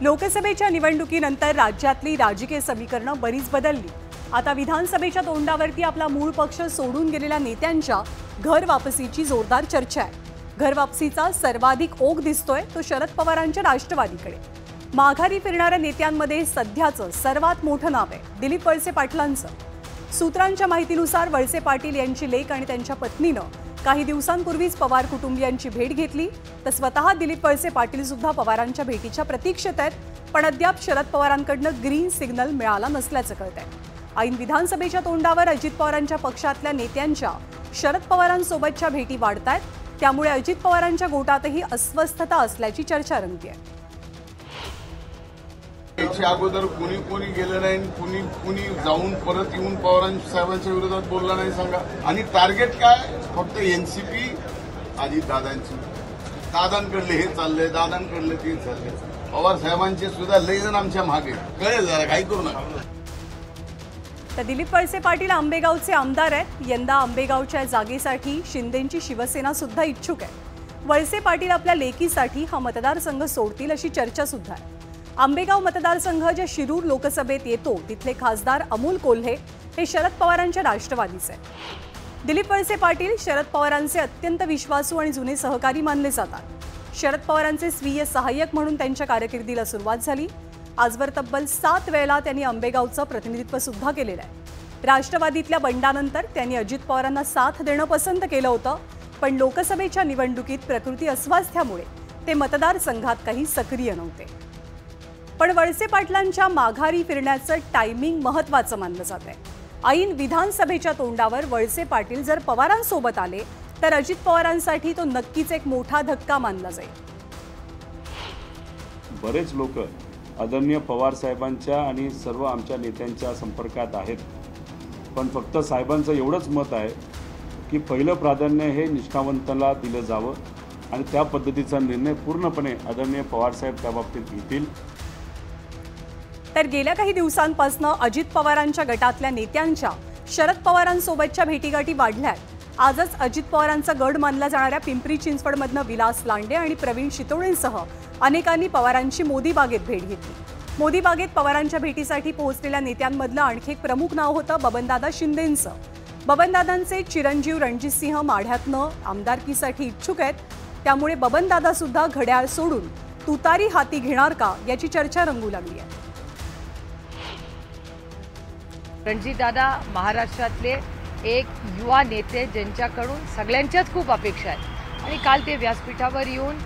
लोकसभेच्या निवडणुकीनंतर राज्यातली राजकीय समीकरणं बरीच बदलली। आता विधानसभेच्या तोंडावरती आपला मूळ पक्ष सोडून गेलेल्या नेत्यांच्या घर वापसीची जोरदार चर्चा आहे। घर वापसीचा सर्वाधिक ओघ दिसतोय तो शरद पवारांच्या राष्ट्रवादीकडे। माघारी फिरणाऱ्या नेत्यांमध्ये सध्याचं सर्वात मोठं नाव आहे दिलीप वळसे पाटलांचं। सूत्रांच्या माहितीनुसार वळसे पाटील यांची लेक आणि त्यांच्या पत्नीनं काही दिवसांपूर्वीच पवार कुटुंबियांची भेट घेतली, तर स्वतः दिलीप वळसे पाटील सुद्धा पवारांच्या भेटीच्या प्रतीक्षेत आहेत, पण अद्याप शरद पवारांकडून ग्रीन सिग्नल मिळाला नसल्याचं कळतंय। ऐन विधानसभेच्या तोंडावर अजित पवारांच्या पक्षातल्या नेत्यांच्या शरद पवारांसोबतच्या भेटी वाढतायत, त्यामुळे अजित पवारांच्या गोटातही अस्वस्थता असल्याची चर्चा रंगतेय। याच्या अगोदर कोणी गेलं नाही, कुणी जाऊन परत येऊन पवार साहेबांच्या विरोधात बोलला नाही सांगा। आणि टार्गेट काय? फक्त एनसीपी अजित दादांची, दादांकडले हे चाललंय, दादांकडले ते चाललंय। पवार साहेबांचे सुद्धा लय जण आमच्या मागे, कळेल जरा काही करू नका। तर दिलीप वळसे पाटील आंबेगावचे आमदार आहेत। यंदा आंबेगावच्या जागेसाठी शिंदेंची शिवसेना सुद्धा इच्छुक आहे। वळसे पाटील आपल्या लेकीसाठी हा मतदारसंघ सोडतील अशी चर्चा सुद्धा आहे। आंबेगाव मतदारसंघ जे शिरूर लोकसभेत येतो तिथले खासदार अमोल कोल्हे हे शरद पवारांच्या राष्ट्रवादीचे आहेत। दिलीप वळसे पाटील शरद पवारांचे अत्यंत विश्वासू आणि जुने सहकारी मानले जातात। शरद पवारांचे स्वीय सहाय्यक म्हणून त्यांच्या कारकिर्दीला सुरुवात झाली। आजवर तब्बल 7 वेळेला त्यांनी आंबेगावचं प्रतिनिधित्व सुद्धा केलेलं आहे। राष्ट्रवादीतल्या बंडानंतर त्यांनी अजित पवारांना साथ देणं पसंत केलं होतं, पण लोकसभेच्या निवडणुकीत प्रकृती अस्वास्थ्यामुळे ते मतदारसंघात काही सक्रिय नव्हते। पण वळसे पाटलांच्या माघारी फिरण्याचं टायमिंग महत्त्वाचं मानलं जातंय। ऐन विधानसभेच्या तोंडावर वळसे पाटील जर पवारांसोबत आले तर अजित पवारांसाठी तो नक्कीच एक मोठा धक्का मानला जाईल। बरेच लोक आदरणीय पवार साहेबांच्या आणि सर्व आमच्या नेत्यांच्या संपर्कात आहेत, पण फक्त साहेबांचं एवढंच मत आहे की पहिलं प्राधान्य हे निष्ठावंताला दिलं जावं आणि त्या पद्धतीचा निर्णय पूर्णपणे आदरणीय पवार साहेब त्या बाबतीत घेतील। तर गेल्या काही दिवसांपासून अजित पवारांच्या गटातल्या नेत्यांच्या शरद पवारांसोबतच्या भेटीगाठी वाढल्यात। आजच अजित पवारांचा गड मानला जाणाऱ्या पिंपरी चिंचवडमधनं विलास लांडे आणि प्रवीण शितोळेंसह अनेकांनी पवारांची मोदी बागेत भेट घेतली। मोदी बागेत पवारांच्या भेटीसाठी पोहोचलेल्या नेत्यांमधलं आणखी एक प्रमुख नाव होतं बबनदादा शिंदेंचं। बबनदादांचे चिरंजीव रणजितसिंह माढ्यातनं आमदारकीसाठी इच्छुक आहेत, त्यामुळे बबनदादा सुद्धा घड्याळ सोडून तुतारी हाती घेणार का याची चर्चा रंगू लागली आहे। रणजितदादा महाराष्ट्रातले एक युवा नेते ज्यांच्याकडून सगळ्यांच्याच खूप अपेक्षा आहेत आणि काल ते व्यासपीठावर येऊन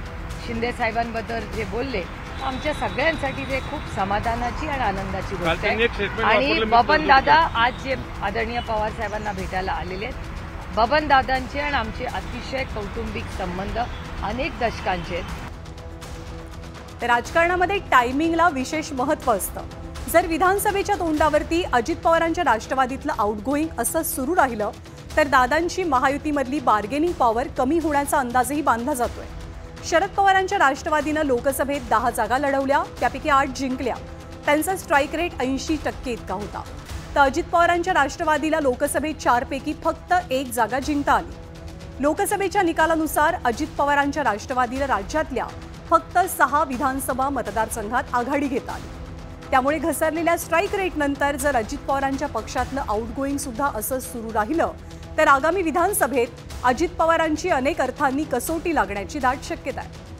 शिंदे साहेबांबद्दल जे बोलले आमच्या सगळ्यांसाठी ते खूप समाधानाची आणि आनंदाची गोष्ट आहे। आणि बबनदादा आज जे आदरणीय पवार साहेबांना भेटायला आलेले आहेत, बबनदादांचे आणि आमचे अतिशय कौटुंबिक संबंध अनेक दशकांचे आहेत। राजकारणामध्ये टायमिंगला विशेष महत्त्व असतं। जर विधानसभेच्या तोंडावरती अजित पवारांच्या राष्ट्रवादीतलं आउटगोईंग असं सुरू राहिलं तर दादांची महायुतीमधली बार्गेनिंग पॉवर कमी होण्याचा अंदाजही बांधला जातोय। शरद पवारांच्या राष्ट्रवादीनं लोकसभेत 10 जागा लढवल्या, त्यापैकी 8 जिंकल्या। त्यांचा स्ट्राईक रेट 80% इतका होता। तर अजित पवारांच्या राष्ट्रवादीला लोकसभेत 4 पैकी फक्त 1 जागा जिंकता आली। लोकसभेच्या निकालानुसार अजित पवारांच्या राष्ट्रवादीला राज्यातल्या फक्त 6 विधानसभा मतदारसंघात आघाडी घेता आली। त्यामुळे घसरलेल्या स्ट्राईक रेट नंतर जर अजित पवारांच्या पक्षातलं आउटगोईंग सुद्धा असं सुरू राहिलं तर आगामी विधानसभेत अजित पवारांची अनेक अर्थांनी कसोटी लागण्याची दाट शक्यता आहे।